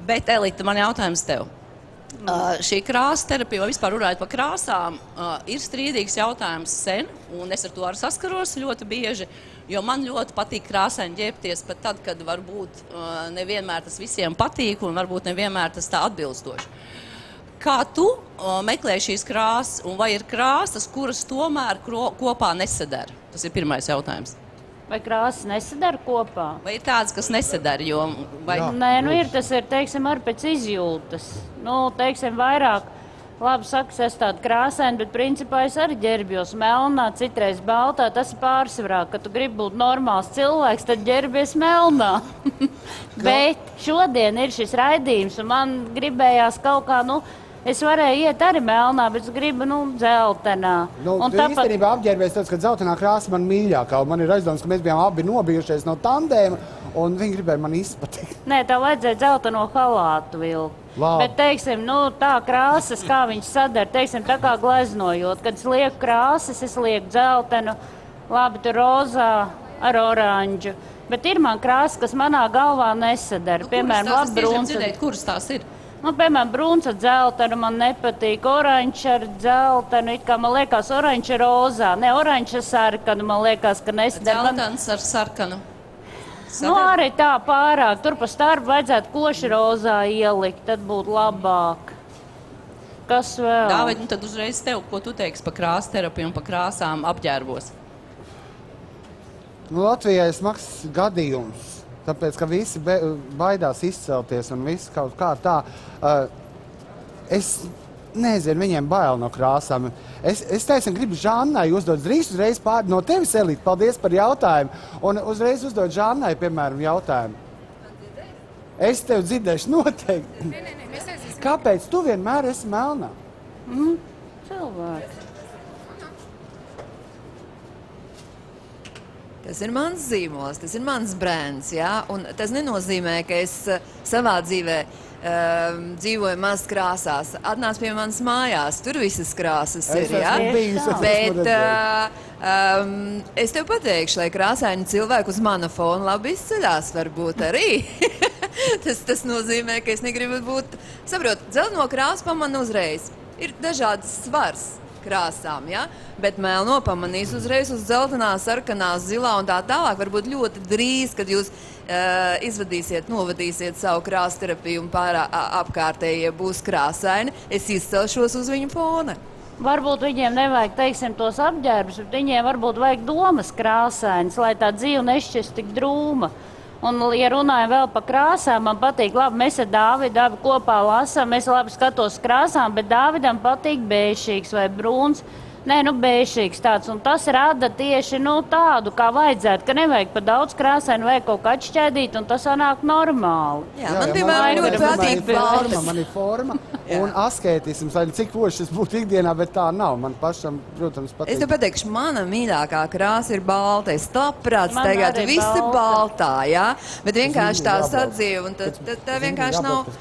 Bet, Elīte, man jautājums tev. Šī krāsa terapija, vai vispār runājot par krāsām, ir strīdīgs jautājums sen, un es ar to arī saskaros ļoti bieži, jo man ļoti patīk krāsaini ģērbties pat tad, kad varbūt nevienmēr tas visiem patīk un varbūt nevienmēr tas tā atbilstoši. Kā tu meklē šīs krāsas, un vai ir krāsas, kuras tomēr kopā nesadara? Tas ir pirmais jautājums. Vai krāsas nesadara kopā? Vai ir tādas, kas nesadara? Nē, tas ir, teiksim, arī pēc izjūtas. Teiksim, vairāk, labi saka, es tādu krāsainu, bet principā es arī ģērbjos melnā, citreiz baltā. Tas ir pārsvarā, ka tu gribi būt normāls cilvēks, tad ģērbies melnā. Bet šodien ir šis raidījums, un man gribējās kaut kā, Es varēju iet arī melnā, bet es gribu, dzeltenā. Un tāpat... Īstenībā apģērbies tāds, ka dzeltenā krāsa man mīļākā, un man ir aizdoms, ka mēs bijām abi nobijušies no tandēma, un viņi gribēja man izpatikt. Nē, tā vajadzēja dzelteno halātu vilkt. Labi. Bet, teiksim, tā krāsas, kā viņš sadara, teiksim, tā kā gleznojot, kad es lieku krāsas, es lieku dzeltenu, labi, tur rozā ar oranžu. Bet ir man krāsas, kas manā galvā nesadara. Piemēram, labi brūns. Kuras tās ir? Piemēram, brūns ar dzeltenu man nepatīk, oranžs ar dzeltenu, it kā man liekas oranžs ar rozā. Ne, oranžs ar sarkanu, man liekas, ka nesadara. Dzeltens ar sarkanu. Arī tā pārāk. Tur pa starpu vajadzētu koši rozā ielikt, tad būtu labāk. Kas vēl? Dāvid, tad uzreiz tev, ko tu teiksi par krāsu terapiju un par krāsām apģērbos? Latvijā ir smags gadījums, tāpēc, ka visi baidās izcelties un viss kaut kā tā. Es nezinu, viņiem bail no krāsām. Es teiksim, gribu Žannai uzdot uzreiz no tevis, Elīte, paldies par jautājumu. Un uzreiz uzdot Žannai, piemēram, jautājumu. Es tev dzirdēšu noteikti. Kāpēc tu vienmēr esi melnā? Cilvēks. Tas ir mans zīmols, tas ir mans brands, jā? Un tas nenozīmē, ka es savā dzīvē dzīvoju maz krāsās. Atnāc pie manas mājās, tur visas krāsas ir, jā? Bet es tev pateikšu, lai krāsaini cilvēki uz mana fona labi izceļās, varbūt arī. tas nozīmē, ka es negribu būt... Saprot, dzelteno krāsu pamana uzreiz. Ir dažādas svars krāsām, ja? Bet melno pamanīs uzreiz uz dzeltenā, sarkanā, zilā un tā tālāk. Varbūt ļoti drīz, kad jūs novadīsiet savu krāsu terapiju un apkārtējie būs krāsaini, es izcelšos uz viņu fona. Varbūt viņiem nevajag, teiksim, tos apģērbus, bet viņiem varbūt vajag domas krāsainas, lai tā dzīve nešķist tik drūma. Un, ja runājam vēl par krāsām, man patīk, labi, mēs ar Dāvidu abi kopā lasām, es labi skatos krāsām, bet Dāvidam patīk bēšīgs vai brūns. Nē, bēšīgs tāds, un tas rada tieši tādu, kā vajadzētu, ka nevajag pa daudz krāsainu, vajag kaut kā atšķēdīt, un tas sanāk normāli. Jā, man piemēram ļoti patīk baltas. Man ir forma un askētisms, lai cik voši tas būtu ikdienā, bet tā nav. Man pašam, protams, patīk. Es tev pateikšu, mana mīļākā krāsa ir balta. Es labprāt staigātu visi baltā, jā? Bet vienkārši tā sadzīve, un tā vienkārši nav...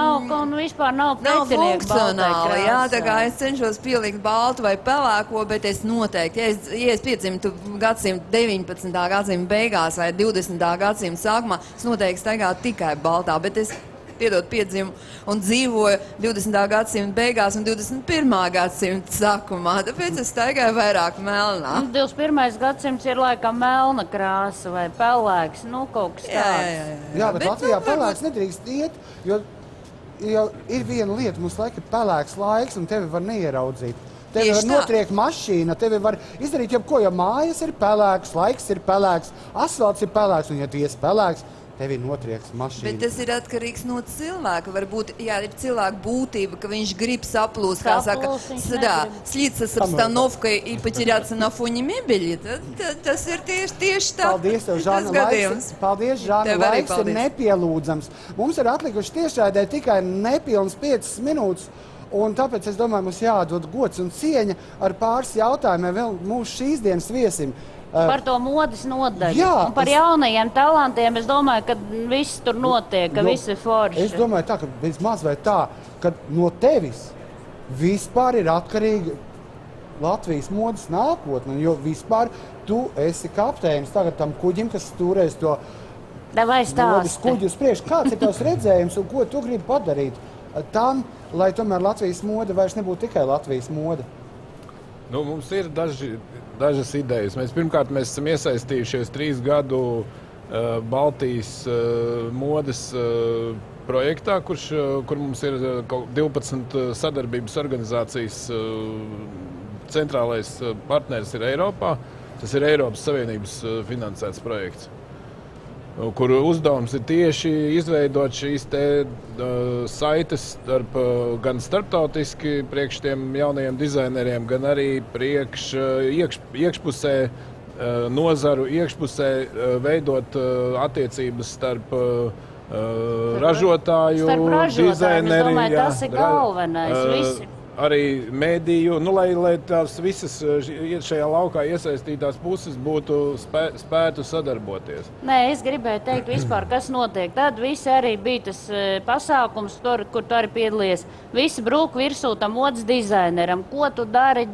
Un vispār nav pretinieku funkcionāli, jā? Tā kā es cenšos pielikt baltu vai pelēko, bet es noteikti, ja es piedzimtu gadsimta 19. gadsimta beigās vai 20. gadsimta sākumā, es noteikti staigātu tikai baltā, bet es piedzimu un dzīvoju 20. gadsimta beigās un 21. gadsimta sākumā, tāpēc es staigāju vairāk melnā. 21. gadsimts ir laikam melna krāsa vai pelēks, kaut kas tāds. Jā, bet Latvijā pelēks nedrīkst iet, jo ir viena lieta, mums laika ir pelēks laiks un tevi var neieraudzīt. Tevi var notriekt mašīna, tevi var izdarīt jebko, ja mājas ir pelēks, laiks ir pelēks, asfalts ir pelēks, un ja tu iesi pelēks, tevi notrieks mašīna. Bet tas ir atkarīgs no cilvēka. Varbūt, jā, ir cilvēka būtība, ka viņš grib saplūst, kā saka, slīdsa с обстановкой и потеряться на фоне мебели. Tas ir tieši tā. Paldies tev, Žana. Paldies, Žana. Laiks ir nepielūdzams. Mums ir atlikuši tiešraidē tikai nepilnas 5 minūtes. Un tāpēc es domāju, mums jādod gods un cieņa ar pāris jautājumiem vēl mūsu šīs dienas viesim. Par to modes nodaļu. Jā, un par jaunajiem talantiem es domāju, ka viss tur notiek, ka viss ir forši. Es domāju tā, ka vismaz vai tā, ka no tevis vispār ir atkarīga Latvijas modes nākotne, jo vispār tu esi kapteinis tagad tam kuģim, kas stūrēs to modes kuģi uz priekšu. Kāds ir tavs redzējums un ko tu gribi padarīt tam, lai tomēr Latvijas mode vairs nebūtu tikai Latvijas mode? Mums ir dažas idejas. Pirmkārt, mēs esam iesaistījušies 3 gadu Baltijas modes projektā, kur mums ir 12 sadarbības organizācijas. Centrālais partneris ir Eiropā. Tas ir Eiropas Savienības finansēts projekts, kur uzdevums ir tieši izveidot šīs saites gan starptautiski priekš tiem jaunajiem dizaineriem, gan arī iekšpusē, nozaru iekšpusē veidot attiecības starp ražotāju, Starp ražotājiem, es dizaineriem. domāju, tas ir galvenais. Visi. Arī mēdīju, lai tās visas šajā laukā iesaistītās puses būtu spētu sadarboties. Nē, es gribēju teikt, vispār, kas notiek. Tad visi arī bija tas pasākums, kur tu arī piedalījies. Visi brūk virsū tam modes dizaineram. Ko tu dari?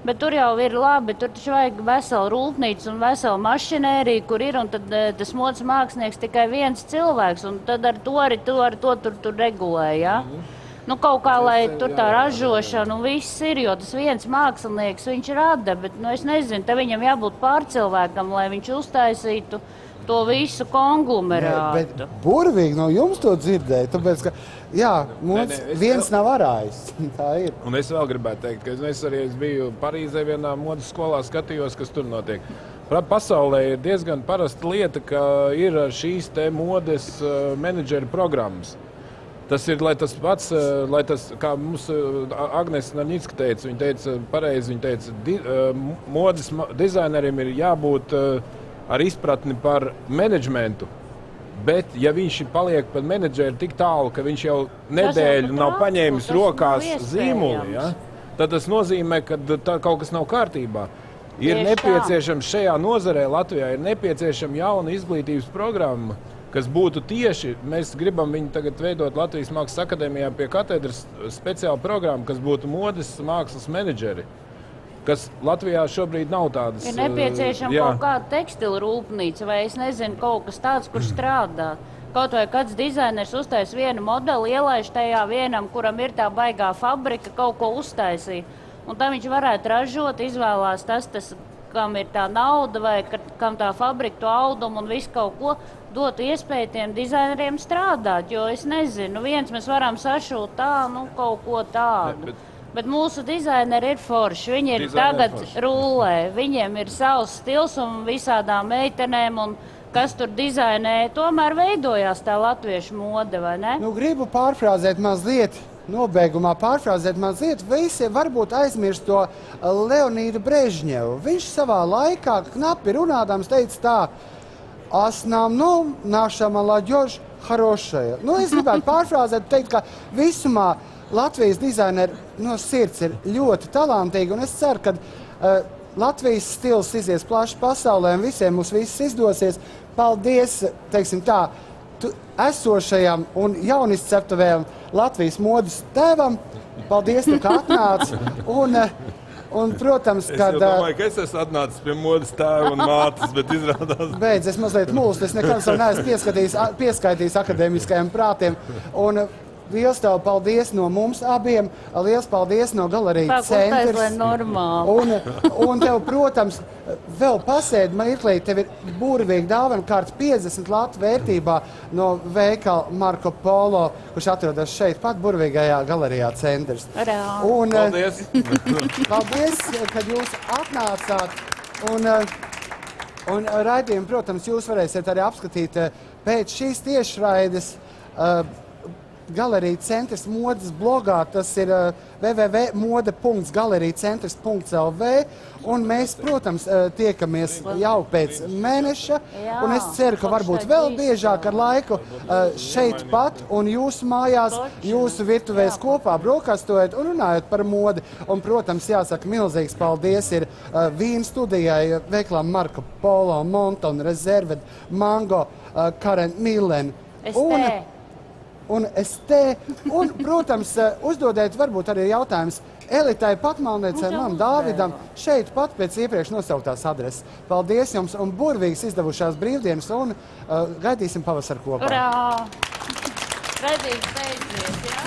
Bet tur jau ir labi, tur taču vajag veselu rūpnīcu un veselu mašinēriju, kur ir, un tad tas modes mākslinieks tikai viens cilvēks, un tad ar to tur regulē, ja? Nu, kaut kā, lai tur tā ražošana un viss ir, jo tas viens mākslinieks, viņš rada, bet, es nezinu, te viņam jābūt pārcilvēkam, lai viņš uztaisītu to visu konglomerātu. Bet burvīgi no jums to dzirdēju, tāpēc, ka, jā, mums viens nav arājis. Tā ir. Un es vēl gribētu teikt, ka es arī biju Parīzē vienā modes skolā, skatījos, kas tur notiek. Pasaulē ir diezgan parasta lieta, ka ir šīs te modes menedžera programmas. Tas ir, lai tas pats, kā mums Agnese Narņicka teica, viņa teica pareizi, viņa teica, modes dizainerim ir jābūt ar izpratni par menedžmentu, bet ja viņš paliek par menedžeru tik tālu, ka viņš jau nedēļu nav paņēmis rokās zīmuli, ja, tad tas nozīmē, ka kaut kas nav kārtībā. Ir nepieciešams šajā nozarē Latvijā, ir nepieciešama jauna izglītības programma, kas būtu tieši, mēs gribam viņu tagad veidot Latvijas Mākslas akadēmijā pie katedras speciāla programma, kas būtu modes mākslas menedžeri, kas Latvijā šobrīd nav tādas. Ir nepieciešama kaut kāda tekstila rūpnīca, vai es nezinu, kaut kas tāds, kur strādā. Kaut vai kāds dizainers uztais vienu modeli, ielaiž tajā vienam, kuram ir tā baigā fabrika, kaut ko uztaisīt. Un tā viņš varētu ražot, izvēlās tas, kam ir tā nauda, vai kam tā fabrika to audumu un visu kaut ko, dotu iespēju tiem dizaineriem strādāt, jo es nezinu, viens mēs varam sašūt tā, kaut ko tādu. Bet mūsu dizaineri ir forši, viņi ir tagad rullē, viņiem ir savs stils un visādām meitenēm, un kas tur dizainē, tomēr veidojās tā latviešu mode, vai ne? Gribu pārfrāzēt mazliet, nobeigumā pārfrāzēt mazliet, visi varbūt aizmirst to Leonīdu Brežņevu. Viņš savā laikā knapi runādams teica tā, наша молодежь хорошая. Es gribētu pārfrāzēt, teikt, ka visumā Latvijas dizaineri no sirds ir ļoti talantīgi, un es ceru, ka Latvijas stils izies plaši pasaulē, un visiem mums viss izdosies. Paldies, teiksim tā, esošajam un jaunizceptavējam Latvijas modes tēvam. Paldies, ka atnāc. Un, protams, kad... Es jau domāju, ka es esmu atnācis pie modes tēva un mātes, bet izrādās... Beidz, es mazliet mūlstu, es nekad savu neesmu pieskaitījis akadēmiskajiem prātiem. Un liels tev paldies no mums abiem, liels paldies no Galerija centrs. Tā, normāli. Un tev, protams, vēl pasēd mirklī, tev ir burvīgi dāvana kārta 50 latu vērtībā no veikala Marko Polo, kurš atrodas šeit pat burvīgajā Galerijā centrs. Un, paldies! Paldies, kad jūs atnācāt. Un raidījumu, protams, jūs varēsiet arī apskatīt pēc šīs tiešraides Galerija centrs modes blogā, tas ir www.mode.galeriacentrs.lv, un mēs, protams, tiekamies jau pēc mēneša, un es ceru, ka varbūt vēl biežāk ar laiku šeit pat un jūsu mājās, jūsu virtuvēs kopā brokastojot un runājot par modi. Un, protams, jāsaka, milzīgs paldies ir Vīna studijai, veiklām Marko Polo, Monton, Reserved, Mango, Karen Millen. Un protams, uzdodiet varbūt arī jautājums Elitai Patmalniecei, man Dāvidam, šeit pat pēc iepriekš nosauktās adreses. Paldies jums un burvīgas izdevušās brīvdienas un gaidīsim pavasaru kopā. Urā! Redīgi beidzies, jā?